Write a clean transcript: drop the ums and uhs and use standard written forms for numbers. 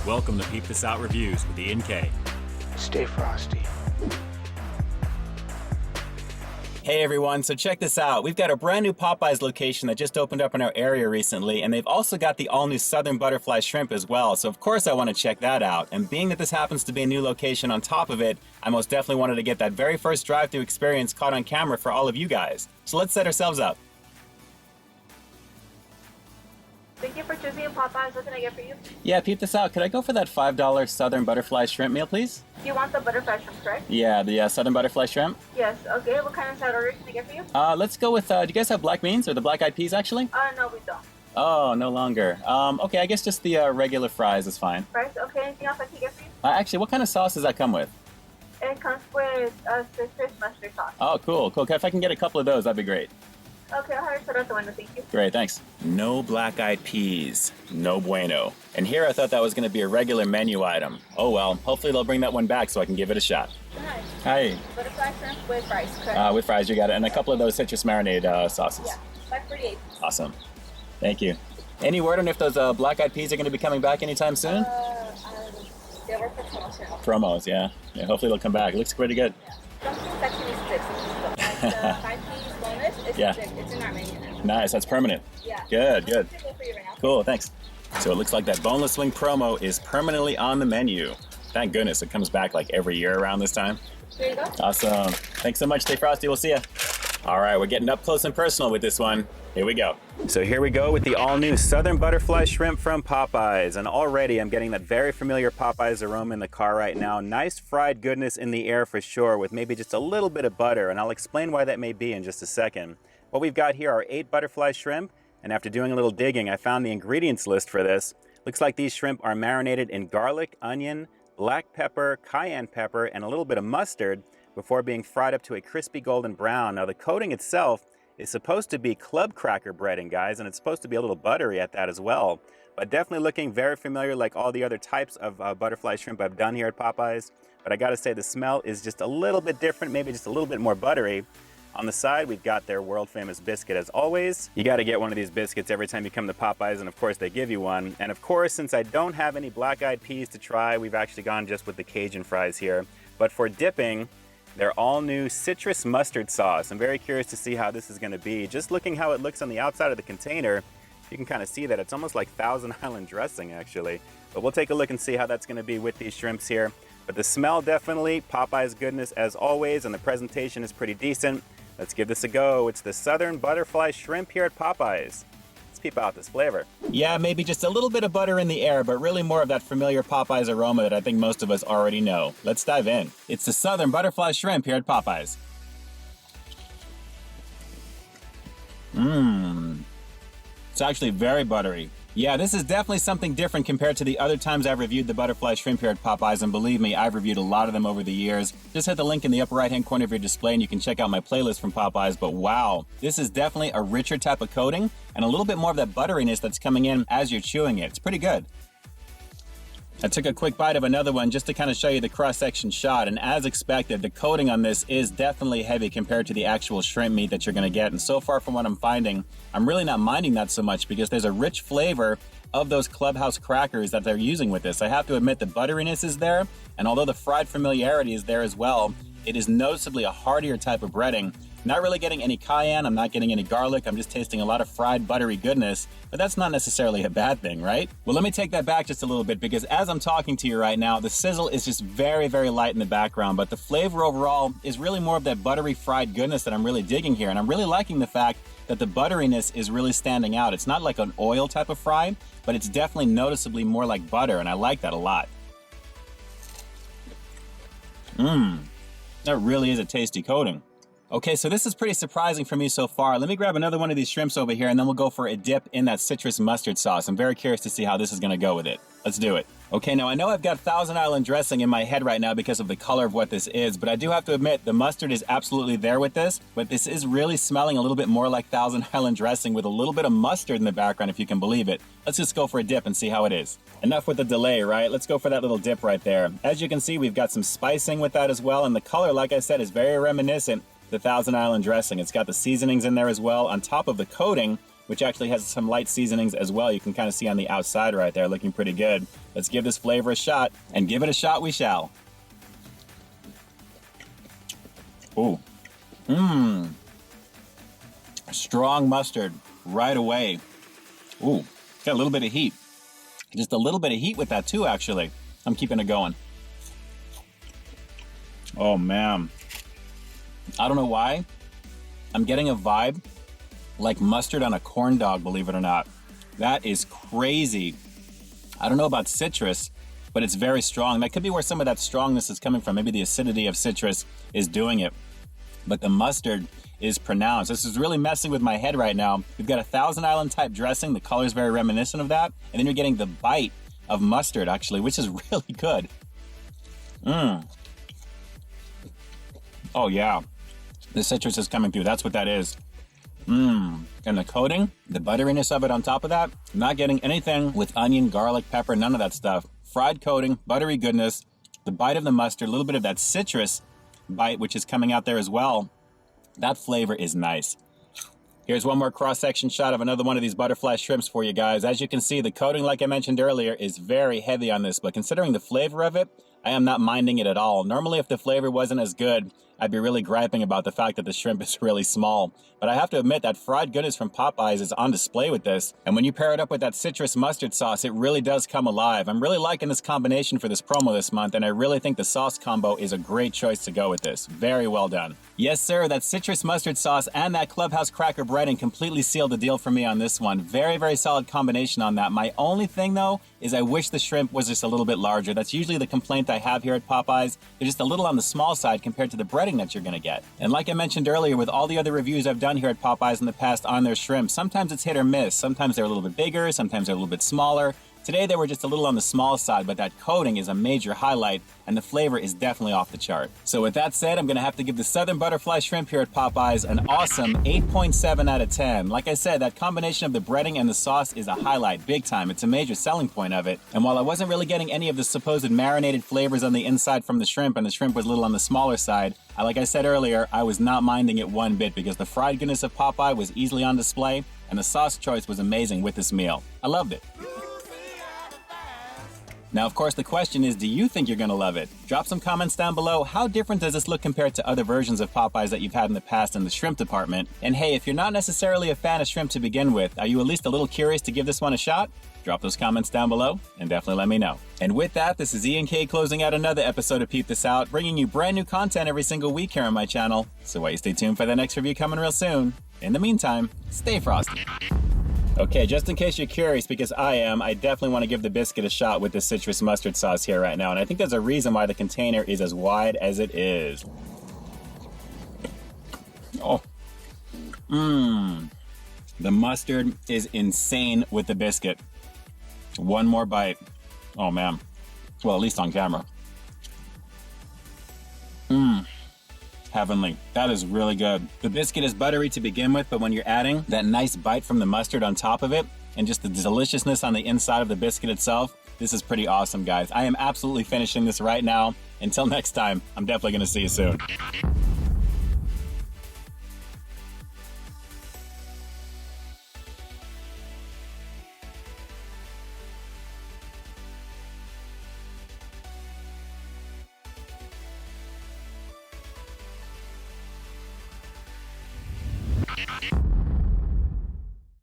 Welcome to Peep This Out Reviews with Ian K. Stay frosty. Hey everyone, so check this out. We've got a brand new Popeyes location that just opened up in our area recently, and they've also got the all-new Southern Butterfly Shrimp as well, so of course I want to check that out. And being that this happens to be a new location on top of it, I most definitely wanted to get that very first drive-thru experience caught on camera for all of you guys. So let's set ourselves up. Thank you for choosing Popeyes. What can I get for you? Yeah, peep this out. Could I go for that $5 Southern Butterfly Shrimp meal, please? You want the butterfly shrimp, correct? Yeah, the Southern Butterfly Shrimp. Yes. Okay. What kind of side order can I get for you? Let's go with, do you guys have black beans or the black eyed peas actually? No, we don't. Oh, no longer. Okay, I guess just the regular fries is fine. Fries? Okay. Anything else I can get for you? Actually, what kind of sauce does that come with? It comes with citrus mustard sauce. Oh, cool. Okay, if I can get a couple of those, that'd be great. Okay, I'll have it set out the window. Thank you. Great, thanks. No black eyed peas. No bueno. And here I thought that was going to be a regular menu item. Oh well, hopefully they'll bring that one back so I can give it a shot. Hi. Hi. Butterfly shrimp with fries, correct? With fries, you got it. And a couple of those citrus marinade sauces. Yeah. 548. Awesome. Thank you. Any word on if those black eyed peas are going to be coming back anytime soon? They were for promotion. Promos, yeah. Hopefully they'll come back. It looks pretty good. Something actually sticks. Like the 5 piece bonus, it's Yeah. it's in our menu now. Nice, that's permanent. Yeah. Good, good. It's good for you right now. Cool, thanks. So it looks like that boneless wing promo is permanently on the menu. Thank goodness it comes back like every year around this time. There you go. Awesome. Thanks so much, Stay Frosty. We'll see ya. All right, we're getting up close and personal with this one. Here we go. So here we go with the all-new Southern Butterfly Shrimp from Popeyes. And already I'm getting that very familiar Popeyes aroma in the car right now. Nice fried goodness in the air for sure, with maybe just a little bit of butter. And I'll explain why that may be in just a second. What we've got here are 8 butterfly shrimp. And after doing a little digging, I found the ingredients list for this. Looks like these shrimp are marinated in garlic, onion, black pepper, cayenne pepper, and a little bit of mustard before being fried up to a crispy golden brown. Now the coating itself is supposed to be club cracker breading, guys, and it's supposed to be a little buttery at that as well. But definitely looking very familiar like all the other types of butterfly shrimp I've done here at Popeyes. But I gotta say the smell is just a little bit different, maybe just a little bit more buttery. On the side, we've got their world famous biscuit as always. You gotta get one of these biscuits every time you come to Popeyes, and of course they give you one. And of course, since I don't have any black eyed peas to try, we've actually gone just with the Cajun fries here. But for dipping, their all-new citrus mustard sauce. I'm very curious to see how this is gonna be. Just looking how it looks on the outside of the container, you can kind of see that it's almost like Thousand Island dressing actually. But we'll take a look and see how that's gonna be with these shrimps here. But the smell definitely, Popeyes goodness as always, and the presentation is pretty decent. Let's give this a go. It's the Southern Butterfly Shrimp here at Popeyes. Let's peep out this flavor. Yeah, maybe just a little bit of butter in the air, but really more of that familiar Popeyes aroma that I think most of us already know. Let's dive in. It's the Southern Butterfly Shrimp here at Popeyes. It's actually very buttery. Yeah, this is definitely something different compared to the other times I've reviewed the butterfly shrimp here at Popeyes, and believe me, I've reviewed a lot of them over the years. Just hit the link in the upper right-hand corner of your display and you can check out my playlist from Popeyes, but wow, this is definitely a richer type of coating and a little bit more of that butteriness that's coming in as you're chewing it. It's pretty good. I took a quick bite of another one just to kind of show you the cross-section shot, and as expected, the coating on this is definitely heavy compared to the actual shrimp meat that you're gonna get, and so far from what I'm finding, I'm really not minding that so much because there's a rich flavor of those Clubhouse crackers that they're using with this. I have to admit the butteriness is there, and although the fried familiarity is there as well, it is noticeably a heartier type of breading. Not really getting any cayenne, I'm not getting any garlic, I'm just tasting a lot of fried buttery goodness, but that's not necessarily a bad thing, right? Well, let me take that back just a little bit because as I'm talking to you right now, the sizzle is just very, very light in the background, but the flavor overall is really more of that buttery fried goodness that I'm really digging here, and I'm really liking the fact that the butteriness is really standing out. It's not like an oil type of fry, but it's definitely noticeably more like butter, and I like that a lot. That really is a tasty coating. Okay, so this is pretty surprising for me so far. Let me grab another one of these shrimps over here and then we'll go for a dip in that citrus mustard sauce. I'm very curious to see how this is gonna go with it. Let's do it. Okay, now I know I've got Thousand Island dressing in my head right now because of the color of what this is, but I do have to admit the mustard is absolutely there with this, but this is really smelling a little bit more like Thousand Island dressing with a little bit of mustard in the background, if you can believe it. Let's just go for a dip and see how it is. Enough with the delay, right? Let's go for that little dip right there. As you can see, we've got some spicing with that as well, and the color, like I said, is very reminiscent of the Thousand Island dressing. It's got the seasonings in there as well on top of the coating, which actually has some light seasonings as well. You can kind of see on the outside right there, looking pretty good. Let's give this flavor a shot, and give it a shot we shall. Ooh. Mmm. Strong mustard right away. Ooh, got a little bit of heat. Just a little bit of heat with that too, actually. I'm keeping it going. Oh man. I don't know why. I'm getting a vibe like mustard on a corn dog, believe it or not. That is crazy. I don't know about citrus, but it's very strong. That could be where some of that strongness is coming from. Maybe the acidity of citrus is doing it. But the mustard is pronounced. This is really messing with my head right now. We've got a Thousand Island type dressing. The color is very reminiscent of that. And then you're getting the bite of mustard, actually, which is really good. Mmm. Oh, yeah. The citrus is coming through. That's what that is. Mmm. And the coating, the butteriness of it on top of that, not getting anything with onion, garlic, pepper, none of that stuff. Fried coating, buttery goodness, the bite of the mustard, a little bit of that citrus bite, which is coming out there as well. That flavor is nice. Here's one more cross-section shot of another one of these butterfly shrimps for you guys. As you can see, the coating, like I mentioned earlier, is very heavy on this, but considering the flavor of it, I am not minding it at all. Normally, if the flavor wasn't as good, I'd be really griping about the fact that the shrimp is really small. But I have to admit that fried goodness from Popeyes is on display with this. And when you pair it up with that citrus mustard sauce, it really does come alive. I'm really liking this combination for this promo this month, and I really think the sauce combo is a great choice to go with this. Very well done. Yes, sir, that citrus mustard sauce and that Clubhouse cracker breading completely sealed the deal for me on this one. Very, very solid combination on that. My only thing, though, is I wish the shrimp was just a little bit larger. That's usually the complaint I have here at Popeyes. They're just a little on the small side compared to the breading that you're going to get. And like I mentioned earlier, with all the other reviews I've done here at Popeyes in the past on their shrimp, sometimes it's hit or miss. Sometimes they're a little bit bigger, sometimes they're a little bit smaller. Today they were just a little on the small side, but that coating is a major highlight, and the flavor is definitely off the chart. So with that said, I'm going to have to give the Southern Butterfly Shrimp here at Popeyes an awesome 8.7 out of 10. Like I said, that combination of the breading and the sauce is a highlight, big time. It's a major selling point of it. And while I wasn't really getting any of the supposed marinated flavors on the inside from the shrimp, and the shrimp was a little on the smaller side, like I said earlier, I was not minding it one bit because the fried goodness of Popeye was easily on display, and the sauce choice was amazing with this meal. I loved it. Now, of course, the question is, do you think you're going to love it? Drop some comments down below. How different does this look compared to other versions of Popeyes that you've had in the past in the shrimp department? And hey, if you're not necessarily a fan of shrimp to begin with, are you at least a little curious to give this one a shot? Drop those comments down below and definitely let me know. And with that, this is ENK closing out another episode of Peep This Out, bringing you brand new content every single week here on my channel. So why you stay tuned for the next review coming real soon. In the meantime, stay frosty. Okay, just in case you're curious, because I am, I definitely want to give the biscuit a shot with the citrus mustard sauce here right now. And I think there's a reason why the container is as wide as it is. Oh. Mmm. The mustard is insane with the biscuit. One more bite. Oh, man. Well, at least on camera. Mmm. Heavenly. That is really good. The biscuit is buttery to begin with, but when you're adding that nice bite from the mustard on top of it, and just the deliciousness on the inside of the biscuit itself, this is pretty awesome, guys. I am absolutely finishing this right now. Until next time, I'm definitely going to see you soon.